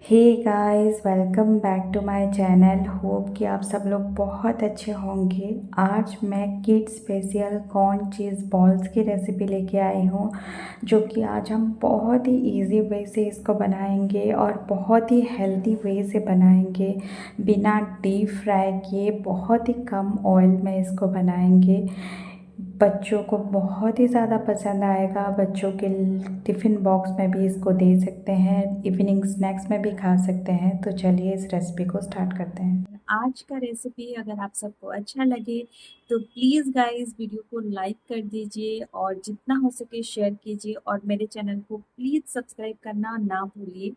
Hey guys, welcome back to my channel. Hope कि आप सब लोग बहुत अच्छे होंगे। आज मैं kid special corn cheese balls की रेसिपी लेके आई हूँ, जो कि आज हम बहुत ही इजी वे से इसको बनाएंगे और बहुत ही हेल्दी वे से बनाएंगे। बिना डीप फ्राई किए बहुत ही कम ऑयल में इसको बनाएंगे। बच्चों को बहुत ही ज़्यादा पसंद आएगा। बच्चों के टिफ़िन बॉक्स में भी इसको दे सकते हैं, इवनिंग स्नैक्स में भी खा सकते हैं। तो चलिए इस रेसिपी को स्टार्ट करते हैं। आज का रेसिपी अगर आप सबको अच्छा लगे तो प्लीज़ गाइस वीडियो को लाइक कर दीजिए और जितना हो सके शेयर कीजिए और मेरे चैनल को प्लीज़ सब्सक्राइब करना ना भूलिए।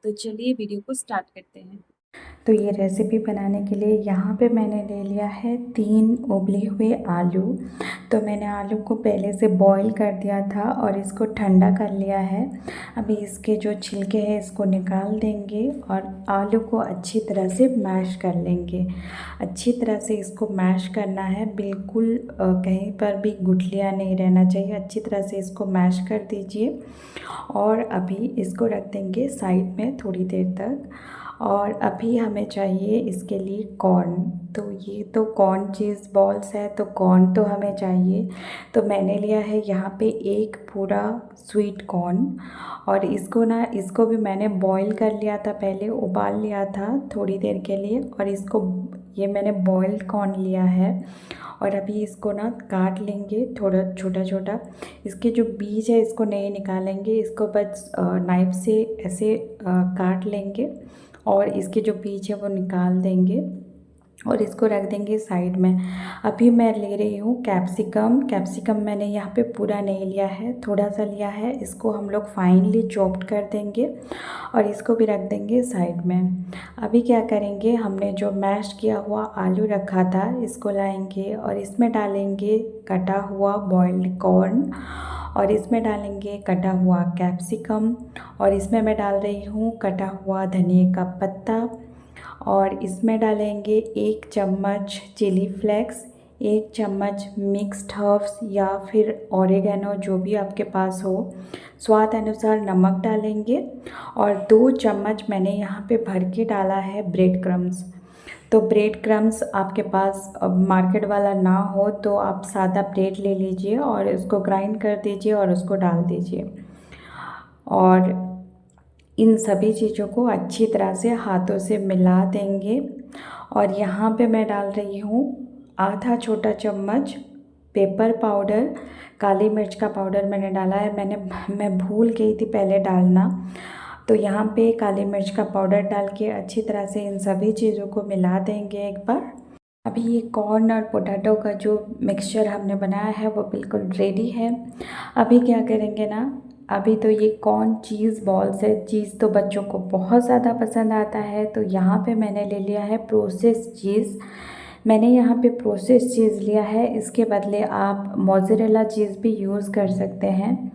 तो चलिए वीडियो को स्टार्ट करते हैं। तो ये रेसिपी बनाने के लिए यहाँ पे मैंने ले लिया है 3 उबले हुए आलू। तो मैंने आलू को पहले से बॉईल कर दिया था और इसको ठंडा कर लिया है। अभी इसके जो छिलके हैं इसको निकाल देंगे और आलू को अच्छी तरह से मैश कर लेंगे। अच्छी तरह से इसको मैश करना है, बिल्कुल कहीं पर भी गुठलियाँ नहीं रहना चाहिए। अच्छी तरह से इसको मैश कर दीजिए और अभी इसको रख देंगे साइड में थोड़ी देर तक। और अभी हमें चाहिए इसके लिए कॉर्न। तो ये तो कॉर्न चीज़ बॉल्स है, तो कॉर्न तो हमें चाहिए। तो मैंने लिया है यहाँ पे एक पूरा स्वीट कॉर्न और इसको भी मैंने बॉईल कर लिया था, पहले उबाल लिया था थोड़ी देर के लिए। और ये मैंने बॉइल्ड कॉर्न लिया है और अभी इसको काट लेंगे थोड़ा छोटा छोटा। इसके जो बीज है इसको नहीं निकालेंगे, इसको बस नाइफ से ऐसे काट लेंगे और इसके जो बीज है वो निकाल देंगे और इसको रख देंगे साइड में। अभी मैं ले रही हूँ कैप्सिकम मैंने यहाँ पे पूरा नहीं लिया है, थोड़ा सा लिया है। इसको हम लोग फाइनली चॉप्ड कर देंगे और इसको भी रख देंगे साइड में। अभी क्या करेंगे, हमने जो मैश किया हुआ आलू रखा था इसको लाएंगे और इसमें डालेंगे कटा हुआ बॉइल्ड कॉर्न और इसमें डालेंगे कटा हुआ कैप्सिकम और इसमें मैं डाल रही हूँ कटा हुआ धनिया का पत्ता और इसमें डालेंगे 1 चम्मच चिली फ्लेक्स, 1 चम्मच मिक्स्ड हर्ब्स या फिर ऑरिगेनो जो भी आपके पास हो। स्वाद अनुसार नमक डालेंगे और 2 चम्मच मैंने यहाँ पे भर के डाला है ब्रेड क्रम्स। तो ब्रेड क्रम्स आपके पास मार्केट वाला ना हो तो आप सादा ब्रेड ले लीजिए और उसको ग्राइंड कर दीजिए और उसको डाल दीजिए। और इन सभी चीज़ों को अच्छी तरह से हाथों से मिला देंगे। और यहाँ पे मैं डाल रही हूँ आधा छोटा चम्मच पेपर पाउडर, काली मिर्च का पाउडर मैंने डाला है। मैं भूल गई थी पहले डालना। तो यहाँ पे काली मिर्च का पाउडर डाल के अच्छी तरह से इन सभी चीज़ों को मिला देंगे एक बार। अभी ये कॉर्न और पोटैटो का जो मिक्सचर हमने बनाया है वो बिल्कुल रेडी है। अभी क्या करेंगे अभी तो ये कॉर्न चीज़ बॉल्स है। चीज़ तो बच्चों को बहुत ज़्यादा पसंद आता है, तो यहाँ पे मैंने ले लिया है प्रोसेस चीज़। मैंने यहाँ पे प्रोसेस चीज़ लिया है, इसके बदले आप मोज़रेला चीज़ भी यूज़ कर सकते हैं।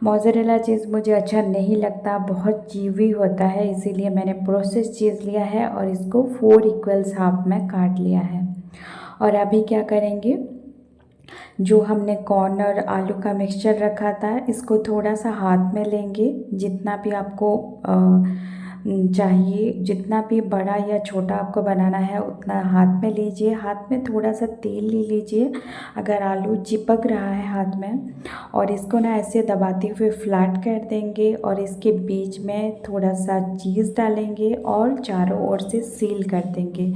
मोज़रेला चीज़ मुझे अच्छा नहीं लगता, बहुत चीवी होता है, इसीलिए मैंने प्रोसेस चीज़ लिया है और इसको 4 इक्वल्स हाफ में काट लिया है। और अभी क्या करेंगे, जो हमने कॉर्न और आलू का मिक्सचर रखा था इसको थोड़ा सा हाथ में लेंगे, जितना भी आपको चाहिए, जितना भी बड़ा या छोटा आपको बनाना है उतना हाथ में लीजिए। हाथ में थोड़ा सा तेल ले लीजिए अगर आलू चिपक रहा है हाथ में, और इसको ऐसे दबाते हुए फ्लैट कर देंगे और इसके बीच में थोड़ा सा चीज़ डालेंगे और चारों ओर से सील कर देंगे।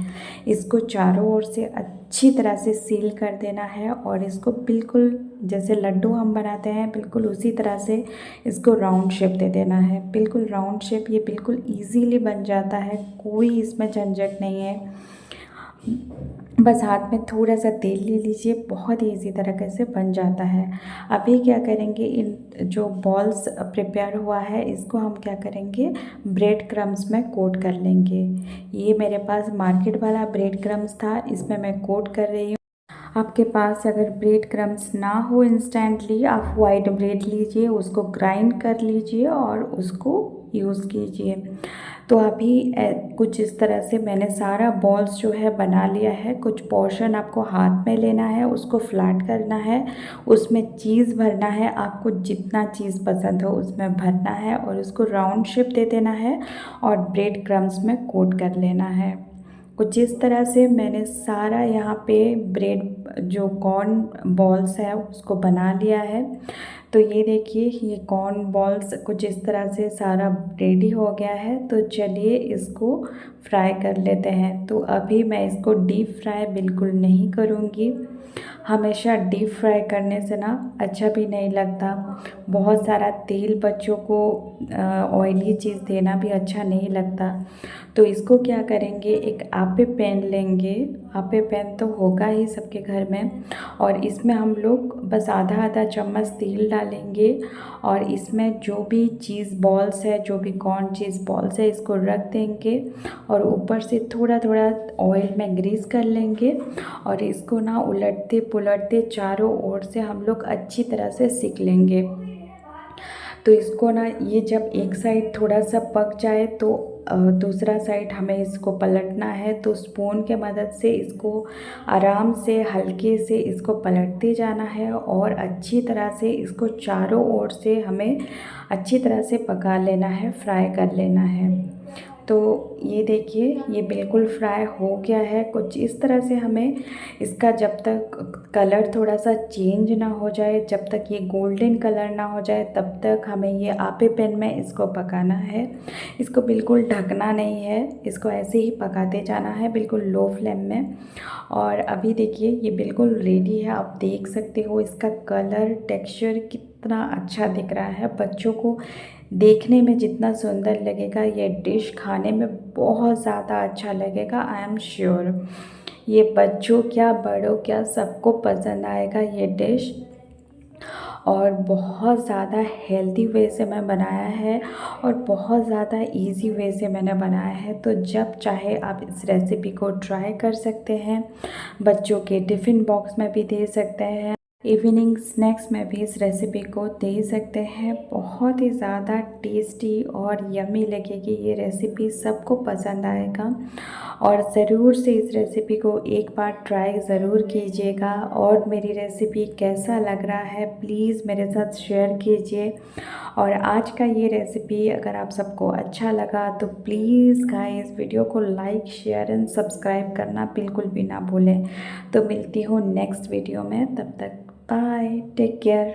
इसको चारों ओर से अच्छी तरह से सील कर देना है और इसको बिल्कुल जैसे लड्डू हम बनाते हैं बिल्कुल उसी तरह से इसको राउंड शेप दे देना है। बिल्कुल राउंड शेप, ये बिल्कुल इजीली बन जाता है, कोई इसमें झंझट नहीं है। बस हाथ में थोड़ा सा तेल ले लीजिए, बहुत ही इजी तरीके से बन जाता है। अभी क्या करेंगे, इन जो बॉल्स प्रिपेयर हुआ है इसको हम क्या करेंगे, ब्रेड क्रम्स में कोट कर लेंगे। ये मेरे पास मार्केट वाला ब्रेड क्रम्स था, इसमें मैं कोट कर रही हूँ। आपके पास अगर ब्रेड क्रम्स ना हो इंस्टेंटली, आप वाइट ब्रेड लीजिए, उसको ग्राइंड कर लीजिए और उसको यूज़ कीजिए। तो अभी कुछ इस तरह से मैंने सारा बॉल्स जो है बना लिया है। कुछ पोर्शन आपको हाथ में लेना है, उसको फ्लैट करना है, उसमें चीज़ भरना है, आपको जितना चीज़ पसंद हो उसमें भरना है और उसको राउंड शेप दे देना है और ब्रेड क्रम्स में कोट कर लेना है। कुछ इस तरह से मैंने सारा यहाँ पे ब्रेड जो कॉर्न बॉल्स है उसको बना लिया है। तो ये देखिए, ये कॉर्न बॉल्स कुछ इस तरह से सारा रेडी हो गया है। तो चलिए इसको फ्राई कर लेते हैं। तो अभी मैं इसको डीप फ्राई बिल्कुल नहीं करूँगी। हमेशा डीप फ्राई करने से ना अच्छा भी नहीं लगता। बहुत सारा तेल बच्चों को ऑयली चीज़ देना भी अच्छा नहीं लगता। तो इसको क्या करेंगे, एक आपे पैन लेंगे। आपे पैन तो होगा ही सबके घर में, और इसमें हम लोग बस आधा आधा चम्मच तेल डालेंगे और इसमें जो भी चीज़ बॉल्स है, जो भी कॉर्न चीज़ बॉल्स है, इसको रख देंगे और ऊपर से थोड़ा थोड़ा ऑयल में ग्रीस कर लेंगे और इसको ना उलटते पुलटते चारों ओर से हम लोग अच्छी तरह से सेक लेंगे। तो इसको ना, ये जब एक साइड थोड़ा सा पक जाए तो दूसरा साइड हमें इसको पलटना है। तो स्पून के मदद से इसको आराम से हल्के से इसको पलटते जाना है और अच्छी तरह से इसको चारों ओर से हमें अच्छी तरह से पका लेना है, फ्राई कर लेना है। तो ये देखिए, ये बिल्कुल फ्राई हो गया है। कुछ इस तरह से हमें इसका जब तक कलर थोड़ा सा चेंज ना हो जाए, जब तक ये गोल्डन कलर ना हो जाए, तब तक हमें ये आपे पैन में इसको पकाना है। इसको बिल्कुल ढकना नहीं है, इसको ऐसे ही पकाते जाना है बिल्कुल लो फ्लेम में। और अभी देखिए ये बिल्कुल रेडी है। आप देख सकते हो इसका कलर टेक्सचर कितना अच्छा दिख रहा है। बच्चों को देखने में जितना सुंदर लगेगा, ये डिश खाने में बहुत ज़्यादा अच्छा लगेगा। आई एम श्योर ये बच्चों क्या बड़ों क्या सबको पसंद आएगा ये डिश। और बहुत ज़्यादा हेल्दी वे से मैं बनाया है और बहुत ज़्यादा इजी वे से मैंने बनाया है। तो जब चाहे आप इस रेसिपी को ट्राई कर सकते हैं। बच्चों के टिफ़िन बॉक्स में भी दे सकते हैं, इवनिंग स्नैक्स में भी इस रेसिपी को दे सकते हैं। बहुत ही ज़्यादा टेस्टी और यम्मी लगेगी ये रेसिपी, सबको पसंद आएगा। और ज़रूर से इस रेसिपी को एक बार ट्राई ज़रूर कीजिएगा। और मेरी रेसिपी कैसा लग रहा है प्लीज़ मेरे साथ शेयर कीजिए। और आज का ये रेसिपी अगर आप सबको अच्छा लगा तो प्लीज़ गाइस वीडियो को लाइक शेयर एंड सब्सक्राइब करना बिल्कुल भी ना भूलें। तो मिलती हूँ नेक्स्ट वीडियो में, तब तक बाय, टेक केयर।